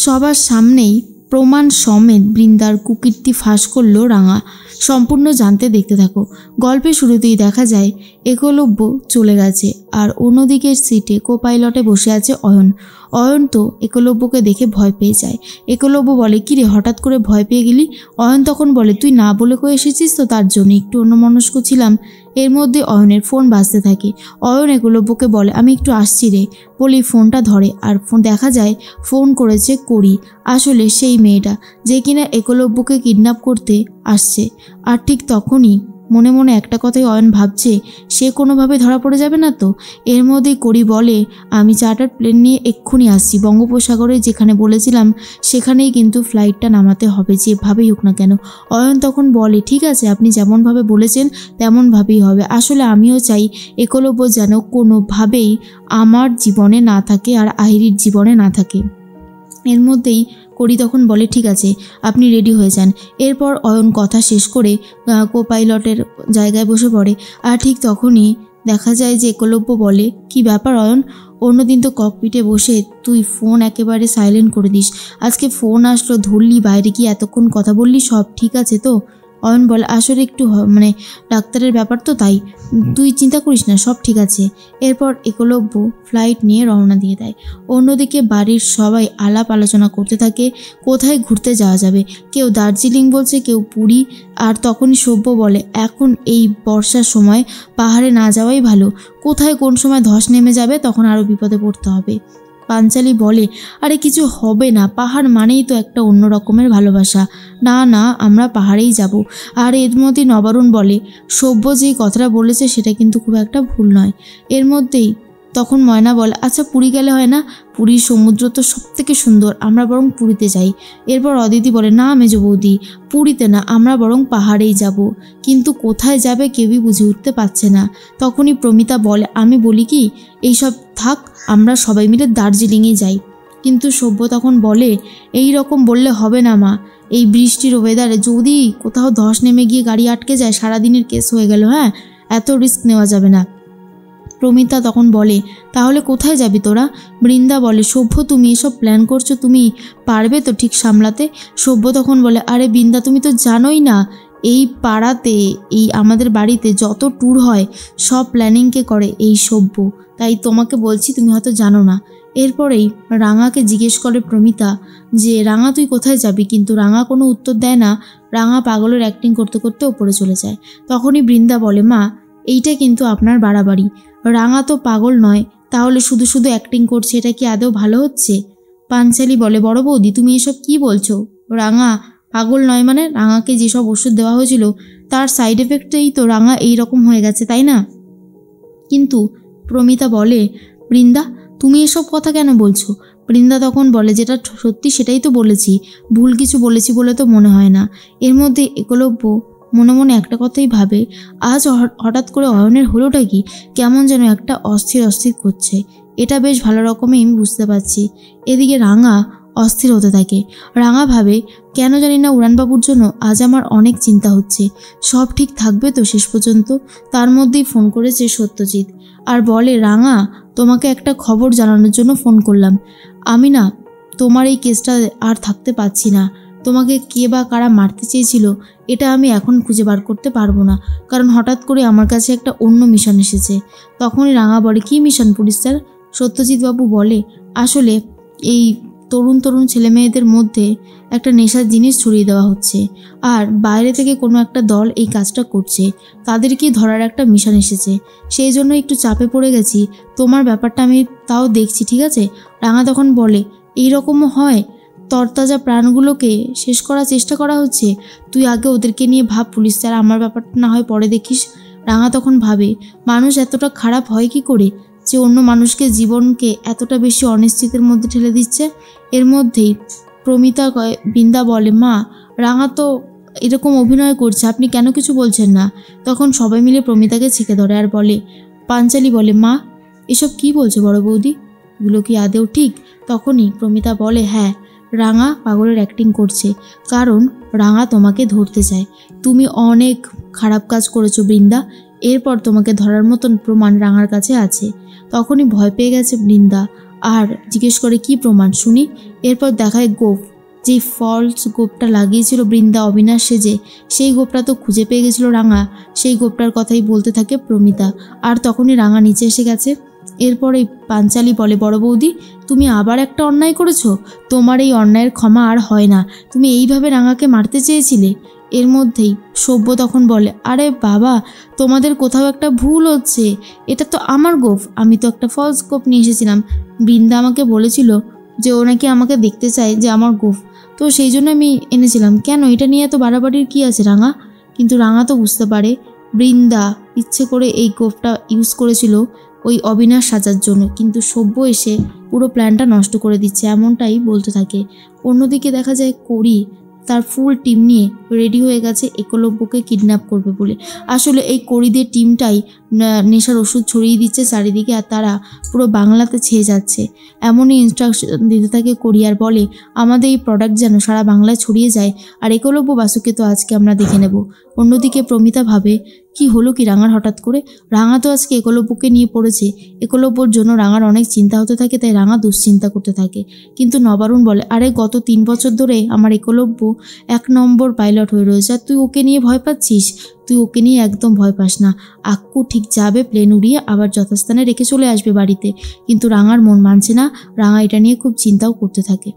সবার সামনেই প্রমাণ সমেত বৃন্দার কুকীর্তি ফাঁস করলো রাঙা। সম্পূর্ণ জানতে দেখতে থাকো। গল্পের শুরুতেই দেখা যায় একলব্য চলে গেছে, আর অন্যদিকের সিটে কোপাইলটে বসে আছে অয়ন। অয়ন তো একলব্যকে দেখে ভয় পেয়ে যায়। একলব্য বলে, কিরে হঠাৎ করে ভয় পেয়ে গেলি? অয়ন তখন বলে, তুই না বলে কয়ে এসেছিস তো, তার জন্য একটু অন্যমনস্ক ছিলাম। এর মধ্যে অয়নের ফোন বাজতে থাকে। অয়ন একলব্যকে বলে, আমি একটু আসছি রে বলেই ফোনটা ধরে, আর ফোন দেখা যায় ফোন করেছে করি, আসলে সেই মেয়েটা যে কিনা একলব্যকে কিডন্যাপ করতে আসছে। আর ঠিক তখনই মনে মনে একটা কথাই অয়ন ভাবছে, সে কোনোভাবে ধরা পড়ে যাবে না তো। এর মধ্যেই করি বলে, আমি চার্টার প্লেন নিয়ে এক্ষুনি আসছি, বঙ্গোপসাগরে যেখানে বলেছিলাম সেখানেই কিন্তু ফ্লাইটটা নামাতে হবে, যেভাবেই হোক না কেন। অয়ন তখন বলে, ঠিক আছে, আপনি যেমনভাবে বলেছেন তেমনভাবেই হবে। আসলে আমিও চাই একলব্য যেন কোনোভাবেই আমার জীবনে না থাকে আর আহিরির জীবনে না থাকে। এর মধ্যেই করি তখন বলে, ঠিক আছে, আপনি রেডি হয়ে যান। এরপর অয়ন কথা শেষ করে কোপাইলটের জায়গায় বসে পড়ে। আর ঠিক তখনই দেখা যায় যে একলব্য বলে, কি ব্যাপার অয়ন, অন্যদিন তো ককপিটে বসে তুই ফোন একেবারে সাইলেন্ট করে দিস, আজকে ফোন আসলো ধরলি, বাইরে কি এতক্ষণ কথা বললি, সব ঠিক আছে তো? অয়ন বলে, আসলে একটু ডাক্তারের ব্যাপার তো, তাই তুই চিন্তা করিস না, সব ঠিক আছে। এরপর একলব্য ফ্লাইট নিয়ে রওনা দিয়ে দেয়। অন্যদিকে বাড়ির সবাই আলাপ আলোচনা করতে থাকে কোথায় ঘুরতে যাওয়া যাবে। কেউ দার্জিলিং বলছে, কেউ পুরী। আর তখনই সভ্য বলে, এখন এই বর্ষার সময় পাহাড়ে না যাওয়াই ভালো, কোথায় কোন সময় ধস নেমে যাবে, তখন আরও বিপদে পড়তে হবে। পাঞ্চালি বলে, আরে কিছু হবে না, পাহাড় মানেই তো একটা অন্য রকমের ভালোবাসা, না না আমরা পাহাড়েই যাব। আর এর মধ্যেই নবারুণ বলে, সভ্য যেই কথাটা বলেছে সেটা কিন্তু খুব একটা ভুল নয়। এর মধ্যেই তখন ময়না বলে, আচ্ছা পুরী গেলে হয় না, পুরীর সমুদ্র তো সব থেকে সুন্দর, আমরা বরং পুরীতে যাই। এরপর অদিতি বলে, না মেজ বৌদি, পুরীতে না, আমরা বরং পাহাড়েই যাব। কিন্তু কোথায় যাবে কেউই বুঝে উঠতে পারছে না। তখনই প্রমিতা বলে, আমি বলি কি, এইসব থাক, আমরা সবাই মিলে দার্জিলিংয়ে যাই। কিন্তু সভ্য তখন বলে, এই রকম বললে হবে না মা, এই বৃষ্টির ওয়েদারে যদি কোথাও ধস নেমে গিয়ে গাড়ি আটকে যায়, সারাদিনের কেস হয়ে গেল, হ্যাঁ, এত রিস্ক নেওয়া যাবে না। প্রমিতা তখন বলে, তাহলে কোথায় যাবি তোরা? বৃন্দা বলে, সভ্য তুমি এসব প্ল্যান করছো, তুমি পারবে তো ঠিক সামলাতে? সভ্য তখন বলে, আরে বৃন্দা তুমি তো জানোই না, এই পাড়াতে, এই আমাদের বাড়িতে যত ট্যুর হয় সব প্ল্যানিংকে করে এই সভ্য, তাই তোমাকে বলছি, তুমি হয়তো জানো না। এরপরেই রাঙাকে জিজ্ঞেস করে প্রমিতা যে, রাঙা তুই কোথায় যাবি? কিন্তু রাঙা কোনো উত্তর দেয় না। রাঙা পাগলের অ্যাক্টিং করতে করতে ওপরে চলে যায়। তখনই বৃন্দা বলে, মা এইটা কিন্তু আপনার বাড়াবাড়ি, রাঙা তো পাগল নয়, তাহলে শুধু শুধু অ্যাক্টিং করছে, এটা কি আদৌ ভালো হচ্ছে? পাঞ্চালি বলে, বড় বৌদি তুমি এসব কি বলছো? রাঙা পাগল নয় মানে? রাঙাকে যেসব ওষুধ দেওয়া হয়েছিল তার সাইড এফেক্টেই তো রাঙা এই রকম হয়ে গেছে, তাই না? কিন্তু প্রমিতা বলে, বৃন্দা তুমি এসব কথা কেন বলছো? বৃন্দা তখন বলে, যেটা সত্যি সেটাই তো বলেছি, ভুল কিছু বলেছি বলে তো মনে হয় না। এর মধ্যে একলব্য মনে মনে একটা কথাই ভাবে, আজ হঠাৎ করে অয়নের হলোটা কি, কেমন যেন একটা অস্থির অস্থির করছে, এটা বেশ ভালো রকমই আমি বুঝতে পারছি। এদিকে রাঙা অস্থির হতে থাকে। রাঙা ভাবে, কেন জানি না উড়ানবাবুর জন্য আজ আমার অনেক চিন্তা হচ্ছে, সব ঠিক থাকবে তো শেষ পর্যন্ত? তার মধ্যেই ফোন করেছে সত্যজিৎ আর বলে, রাঙা তোমাকে একটা খবর জানানোর জন্য ফোন করলাম, আমি না তোমার এই কেসটা আর থাকতে পারছি না, তোমাকে কে বা কারা মারতে চেয়েছিল এটা আমি এখন খুঁজে বার করতে পারবো না, কারণ হঠাৎ করে আমার কাছে একটা অন্য মিশন এসেছে। তখনই রাঙা বলে, কী মিশন পুলিশ স্যার? সত্যজিৎ বাবু বলে, আসলে এই তরুণ তরুণ ছেলেমেয়েদের মধ্যে একটা নেশার জিনিস ছড়িয়ে দেওয়া হচ্ছে, আর বাইরে থেকে কোনো একটা দল এই কাজটা করছে, তাদেরকে ধরার একটা মিশন এসেছে, সেই জন্য একটু চাপে পড়ে গেছি, তোমার ব্যাপারটা আমি তাও দেখছি, ঠিক আছে? রাঙা তখন বলে, এই রকমও হয়, তরতাজা প্রাণগুলোকে শেষ করার চেষ্টা করা হচ্ছে, তুই আগে ওদেরকে নিয়ে ভাব পুলিশ স্যার, আমার ব্যাপারটা না হয় পরে দেখিস। রাঙা তখন ভাবে, মানুষ এতটা খারাপ হয় কি করে যে অন্য মানুষকে জীবনকে এতটা বেশি অনিশ্চিতের মধ্যে ঠেলে দিচ্ছে? এর মধ্যেই প্রমিতা বৃন্দা বলে, মা রাঙা তো এরকম অভিনয় করছে, আপনি কেন কিছু বলছেন না? তখন সবাই মিলে প্রমিতাকে ছেঁকে ধরে আর বলে, পাঞ্চালি বলে, মা এসব কি বলছে বড় বৌদি, এগুলো কি আদেও ঠিক? তখনই প্রমিতা বলে, হ্যাঁ, রাঙা পাগলের অ্যাক্টিং করছে, কারণ রাঙা তোমাকে ধরতে চায়, তুমি অনেক খারাপ কাজ করেছো বৃন্দা, এরপর তোমাকে ধরার মতন প্রমাণ রাঙার কাছে আছে। তখনই ভয় পেয়ে গেছে বৃন্দা আর জিজ্ঞেস করে কি প্রমাণ শুনি। এরপর দেখায় গোপ, যে ফলস গোপটা লাগিয়েছিল বৃন্দা অবিনাশ সেজে, সেই গোপটা তো খুঁজে পেয়ে গেছিল রাঙা। সেই গোপটার কথাই বলতে থাকে প্রমিতা। আর তখনই রাঙা নিচে এসে গেছে। এরপরে পাঞ্চালি বলে, বড় বৌদি তুমি আবার একটা অন্যায় করেছো, তোমার এই অন্যায়ের ক্ষমা আর হয় না, তুমি এইভাবে রাঙাকে মারতে চেয়েছিলে। এর মধ্যেই সভ্য তখন বলে, আরে বাবা তোমাদের কোথাও একটা ভুল হচ্ছে, এটা তো আমার গোফ, আমি তো একটা ফলস গোপ নিয়ে এসেছিলাম। বৃন্দা আমাকে বলেছিল যে ও নাকি আমাকে দেখতে চায় যে আমার গোফ, তো সেই জন্য আমি এনেছিলাম। কেন, এটা নিয়ে এত বাড়াবাড়ির কি আছে রাঙা? কিন্তু রাঙা তো বুঝতে পারে বৃন্দা ইচ্ছে করে এই গোফটা ইউজ করেছিল ওই অবিনাশ সাজার জন্য, কিন্তু সভ্য এসে পুরো প্ল্যানটা নষ্ট করে দিচ্ছে, এমনটাই বলতে থাকে। অন্যদিকে দেখা যায় করি তার ফুল টিম নিয়ে রেডি হয়ে গেছে একলব্যকে কিডন্যাপ করবে বলে। আসলে এই করিদের টিমটাই নেশার ওষুধ ছড়িয়ে দিচ্ছে চারিদিকে, আর তারা পুরো বাংলাতে ছেয়ে যাচ্ছে। এমনই ইনস্ট্রাকশন দিতে থাকে করি, আর বলে আমাদের এই প্রোডাক্ট যেন সারা বাংলায় ছড়িয়ে যায়, আর একলব্য বাসুকে তো আজকে আমরা দেখে নেব। অন্যদিকে প্রমিতা ভাবে কি হলো কি রাঙার হঠাৎ করে, রাঙা তো আজকে একলব্যকে নিয়ে পড়েছে, একলব্যর জন্য রাঙার অনেক চিন্তা হতে থাকে, তাই রাঙা দুশ্চিন্তা করতে থাকে। কিন্তু নবারুণ বলে, আরে গত 3 বছর ধরে আমার একলব্য 1 নম্বর পাইলট হয়ে রয়েছে, আর তুই ওকে নিয়ে ভয় পাচ্ছিস? তুই ওকে নিয়ে একদম ভয় পাস না, আক্কু ঠিক যাবে প্লেন উড়িয়ে আবার যথাস্থানে রেখে চলে আসবে বাড়িতে। কিন্তু রাঙার মন মানছে না, রাঙা এটা নিয়ে খুব চিন্তাও করতে থাকে।